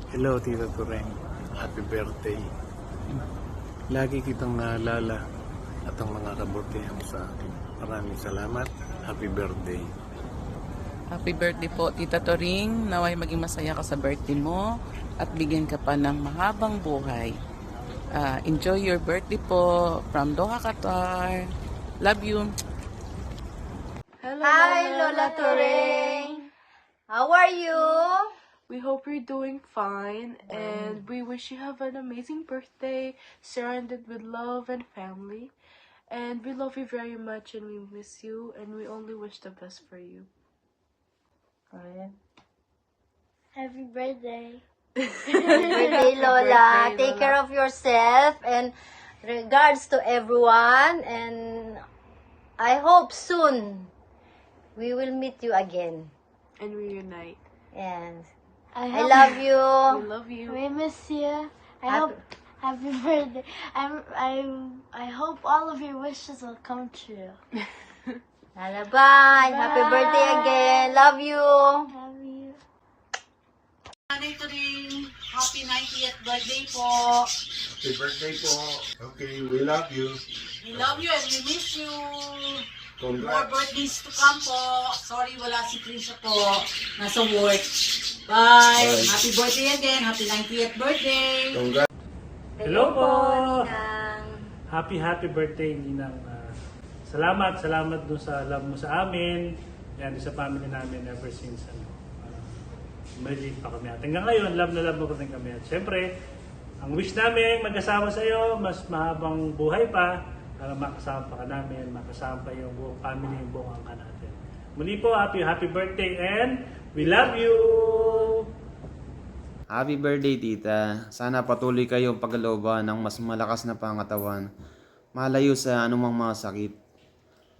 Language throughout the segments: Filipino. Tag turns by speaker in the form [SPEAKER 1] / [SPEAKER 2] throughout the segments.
[SPEAKER 1] Hello, Tito Tureng. Happy birthday. Lagi kitang naalala at ang mga kabutihan sa akin. Maraming salamat. Happy birthday.
[SPEAKER 2] Happy birthday po, Tita Toring. Naway maging masaya ka sa birthday mo at bigyan ka pa ng mahabang buhay. Enjoy your birthday po from Doha, Qatar. Love you.
[SPEAKER 3] Hello,
[SPEAKER 4] Hi, Lola Toreng. How are you?
[SPEAKER 3] We hope you're doing fine, and we wish you have an amazing birthday, surrounded with love and family. And we love you very much, and we miss you, and we only wish the best for you.
[SPEAKER 5] Happy birthday.
[SPEAKER 4] Happy birthday, Lola.
[SPEAKER 3] birthday,
[SPEAKER 4] Take
[SPEAKER 3] Lola.
[SPEAKER 4] care of yourself and regards to everyone. And I hope soon we will meet you again.
[SPEAKER 3] And reunite.
[SPEAKER 4] And
[SPEAKER 5] I
[SPEAKER 4] I love you.
[SPEAKER 3] We love you.
[SPEAKER 5] We miss you. I
[SPEAKER 4] Happy-
[SPEAKER 5] hope. Happy birthday. I hope all of your wishes will come true.
[SPEAKER 4] Bye. Happy birthday again. Love you.
[SPEAKER 5] Love you.
[SPEAKER 2] Nanay Toring, happy 90th birthday po.
[SPEAKER 6] Happy birthday po. Okay, we love you.
[SPEAKER 2] We love you and we miss you. More
[SPEAKER 6] Congrats.
[SPEAKER 2] birthdays to come po. Sorry, wala si Trisha po. Nasa work. Bye. Happy birthday again. Happy 90th birthday.
[SPEAKER 6] Congrats.
[SPEAKER 1] Hello po.
[SPEAKER 4] Ninang.
[SPEAKER 1] Happy birthday, Ninang. Salamat dun sa love mo sa amin. Yan, sa family namin ever since maliit pa kami. At hanggang ngayon, love na love mo pa rin kami. At syempre, ang wish namin magkasama sa iyo, mas mahabang buhay pa para makasama pa ka namin, makasama pa yung buong family, yung buong angka natin. Muli po, happy birthday and we love you!
[SPEAKER 7] Happy birthday, tita. Sana patuloy kayong pagkalooban ng mas malakas na pangatawan, malayo sa anumang mga sakit,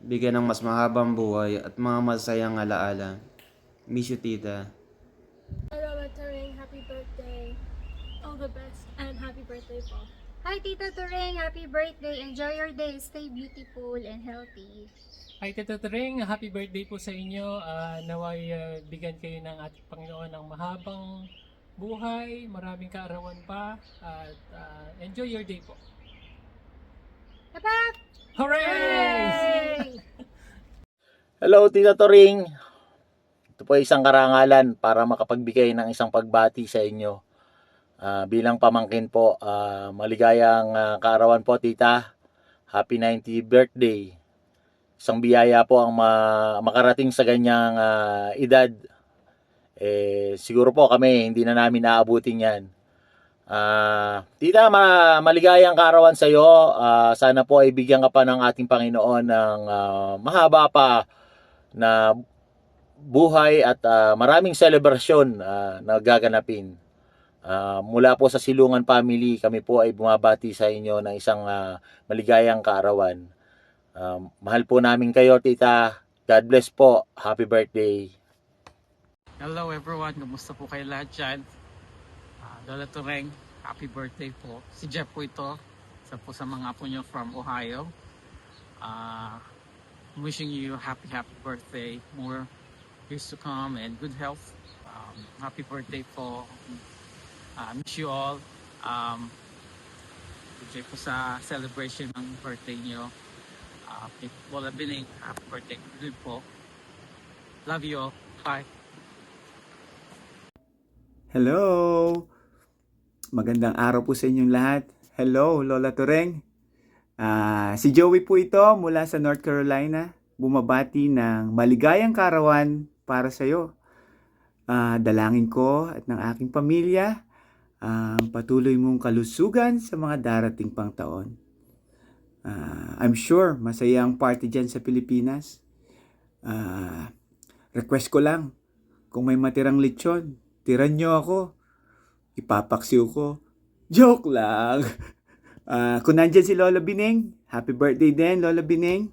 [SPEAKER 7] bigyan ng mas mahabang buhay at mga masayang alaala. Miss you, tita.
[SPEAKER 8] Hello, Turing. Happy birthday. All the best and happy birthday po.
[SPEAKER 9] Hi, Tita Turing. Happy birthday. Enjoy your day. Stay beautiful and healthy.
[SPEAKER 10] Hi Tito Turing, happy birthday po sa inyo. Naway bigyan kayo ng ating Panginoon ng mahabang buhay, maraming kaarawan pa, at enjoy your day po.
[SPEAKER 9] Dapat!
[SPEAKER 10] Hooray!
[SPEAKER 11] Hello, Tita Toring. Ito po ay isang karangalan para makapagbigay ng isang pagbati sa inyo. Bilang pamangkin po, maligayang kaarawan po, Tita. Happy 90th birthday. Isang biyaya po ang makarating sa ganyang edad. Siguro po kami, hindi na namin naabutin yan. Tita, maligayang kaarawan sa iyo. Sana po ay bigyan ka pa ng ating Panginoon ng mahaba pa na buhay at maraming selebrasyon na gaganapin. Mula po sa Silungan Family, kami po ay bumabati sa inyo ng isang maligayang kaarawan. Mahal po namin kayo, Tita. God bless po. Happy birthday.
[SPEAKER 2] Hello everyone, kumusta po kayo lahat dyan? Lola Tureng, happy birthday po. Si Jeff po ito, isa po sa mga apo nyo from Ohio. Wishing you happy birthday, more years to come and good health. Happy birthday po. Miss you all. Enjoy po sa celebration ng birthday nyo. Lola Bining, happy birthday good po. Love you all. Bye.
[SPEAKER 12] Hello! Magandang araw po sa inyong lahat. Hello, Lola Tureng. Si Joey po ito mula sa North Carolina. Bumabati ng maligayang kaarawan para sa iyo. Dalangin ko at ng aking pamilya ang patuloy mong kalusugan sa mga darating pang taon. I'm sure masaya ang party dyan sa Pilipinas. Request ko lang, kung may matirang lechon, tiran nyo ako. Ipapaksiw ko. Joke lang. Kung nandyan si Lola Bining, happy birthday din, Lola Bining.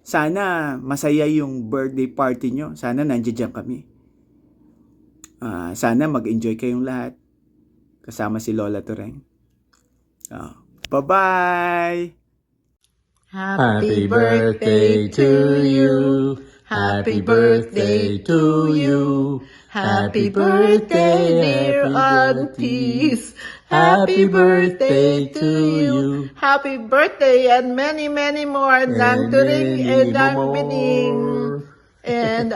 [SPEAKER 12] Sana masaya yung birthday party nyo. Sana nandyan dyan kami. Sana mag-enjoy kayong lahat. Kasama si Lola Tureng. Bye-bye!
[SPEAKER 6] Happy birthday to you.
[SPEAKER 2] Happy birthday to you. Happy birthday, dear aunties. Happy birthday to you. Happy birthday and many, many more. Nang Turing and Nang Bining. And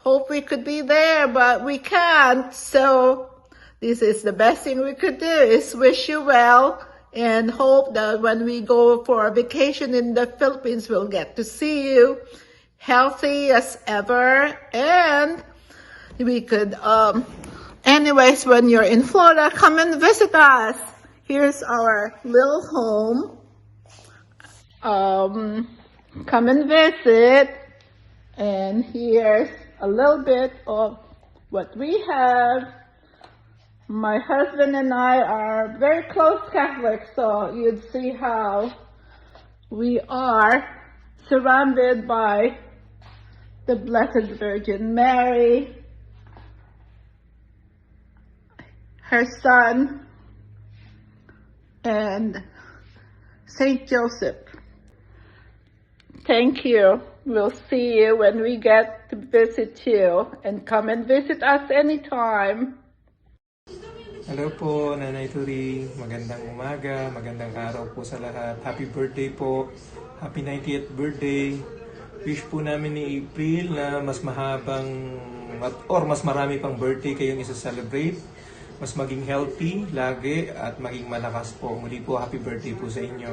[SPEAKER 2] hope we could be there, but we can't. So this is the best thing we could do is wish you well and hope that when we go for a vacation in the Philippines, we'll get to see you healthy as ever. And we could, anyways, when you're in Florida, come and visit us. Here's our little home. Come and visit. And here's a little bit of what we have. My husband and I are very close Catholics, so you'd see how we are surrounded by the Blessed Virgin Mary, her son, and Saint Joseph. Thank you. We'll see you when we get to visit you, and come and visit us anytime.
[SPEAKER 13] Hello po, Nanay Turing. Magandang umaga, magandang araw po sa lahat. Happy birthday po. Happy 90th birthday. Wish po namin ni April na mas mahabang or mas marami pang birthday kayong isa-celebrate. Mas maging healthy lagi at maging malakas po. Muli po, happy birthday po sa inyo.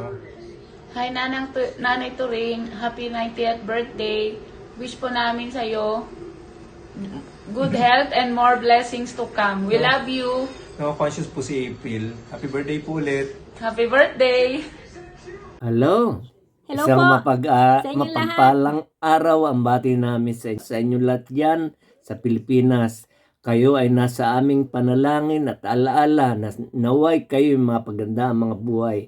[SPEAKER 14] Hi Nanay Turing, happy 90th birthday. Wish po namin sa'yo good health and more blessings to come. We love you.
[SPEAKER 13] Conscious po si April. Happy birthday po ulit.
[SPEAKER 14] Happy birthday.
[SPEAKER 15] Hello.
[SPEAKER 5] Hello
[SPEAKER 15] Isang
[SPEAKER 5] po. Sa inyo
[SPEAKER 15] mapagpalang araw ang bati namin sa inyo lahat yan sa Pilipinas. Kayo ay nasa aming panalangin at alaala na naway kayo yung mga paganda ang mga buhay.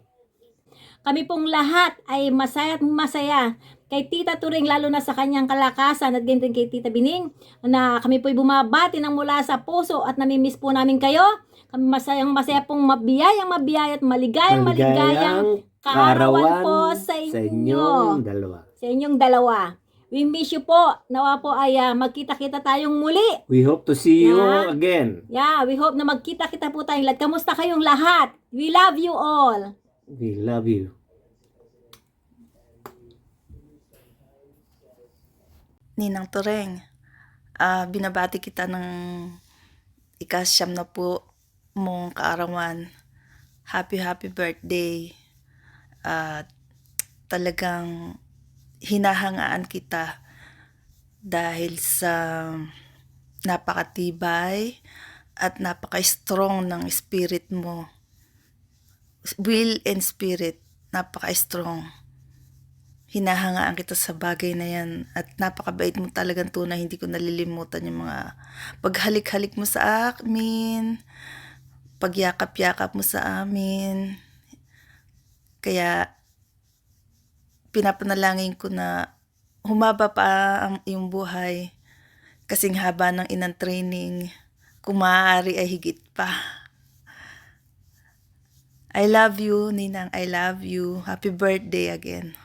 [SPEAKER 5] Kami pong lahat ay masaya at masaya kay Tita Turing, lalo na sa kanyang kalakasan, at ganyan kay Tita Bining, na kami po'y bumabati ng mula sa puso at namimiss po namin kayo. Kami masaya pong mabiyayang at maligayang kaarawan po sa
[SPEAKER 15] inyong dalawa.
[SPEAKER 5] Sa inyong dalawa. We miss you po. Nawa po ay magkita-kita tayong muli.
[SPEAKER 15] We hope to see you again.
[SPEAKER 5] Yeah, we hope na magkita-kita po tayong lahat. Kamusta kayong lahat? We love you all.
[SPEAKER 15] We love you.
[SPEAKER 16] Ninang Turing, binabati kita ng ika-siyam na po mong kaarawan. Happy birthday. Talagang hinahangaan kita dahil sa napakatibay at napaka-strong ng spirit mo. Will and spirit, napaka-strong. Hinahangaan kita sa bagay na yan at napakabait mo talagang tunay. Hindi ko nalilimutan yung mga paghalik-halik mo sa amin, pagyakap-yakap mo sa amin. Kaya pinapanalangin ko na humaba pa ang iyong buhay, kasing haba ng inang training, kung maaari ay higit pa. I love you, Ninang. I love you. Happy birthday again.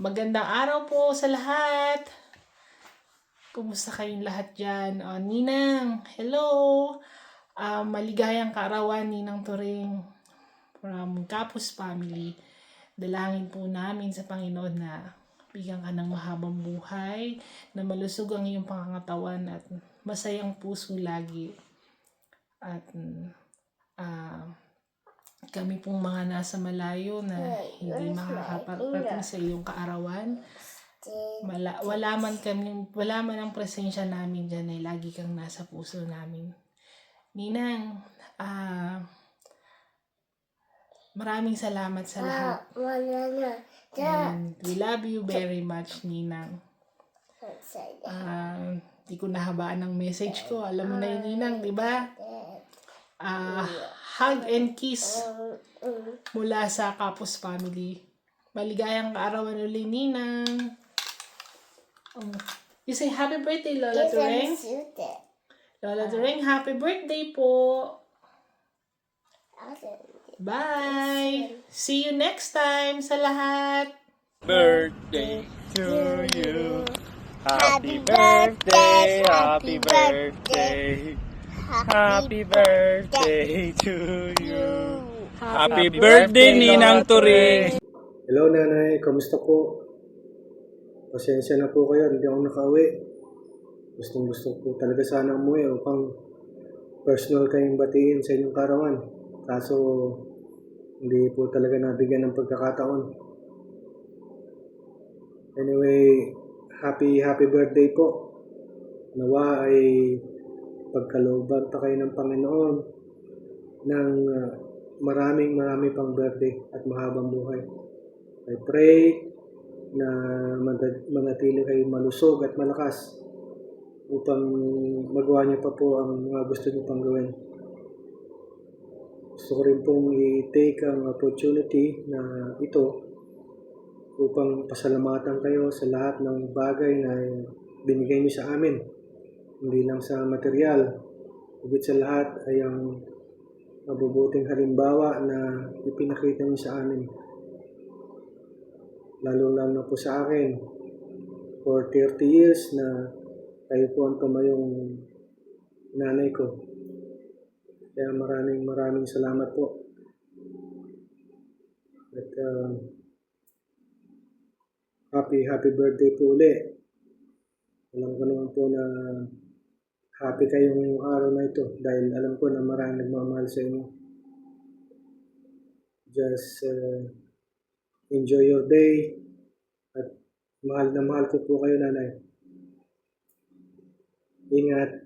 [SPEAKER 10] Magandang araw po sa lahat. Kumusta kayong lahat dyan? Ninang, hello. Maligayang kaarawan, Ninang Turing, from Kapus Family. Dalangin po namin sa Panginoon na bigyan ka ng mahabang buhay, na malusog ang iyong pangangatawan at masayang puso lagi. At kami pong mga nasa malayo na hindi makakaparating sa iyong kaarawan, wala man ang presensya namin dyan, ay lagi kang nasa puso namin. Ninang, maraming salamat sa lahat. And we love you very much, Ninang. Di ko nahabaan ang message ko. Alam mo na yun, Ninang, di ba? Hug and kiss mula sa Kapus Family. Maligayang kaarawan ulit, Ninang. You say happy birthday, Lola Turing. Lola Turing, happy birthday po. Bye! See you next time sa lahat!
[SPEAKER 17] birthday to you. Happy birthday, happy birthday. Happy birthday to you. Happy birthday, Ninang Turing.
[SPEAKER 18] Hello nanay, kamusta po? Pasensya na po kayo, hindi ako nakauwi. Gustong gusto po talaga sana umuwi upang personal kayong batiin sa inyong karawan. Kaso hindi po talaga nabigyan ng pagkakataon. Anyway, happy birthday po. Nawa ay pagkalooban pa kayo ng Panginoon ng marami pang birthday at mahabang buhay. I pray na manatili kayo malusog at malakas upang magawa niyo pa po ang mga gusto niyo pang gawin. Gusto ko rin pong i-take ang opportunity na ito upang pasalamatan kayo sa lahat ng bagay na binigay niyo sa amin. Hindi lang sa material, higit sa lahat ay ang mabubuting halimbawa na ipinakita niyo sa amin. Lalo na po sa akin, for 30 years na kayo po ang tumayong nanay ko. Kaya maraming salamat po. At happy birthday po ulit. Alam ko naman po na happy kayo ngayong araw na ito dahil alam ko na maraming nagmamahal sa inyo. Just enjoy your day at mahal na mahal ko po kayo nanay. Ingat.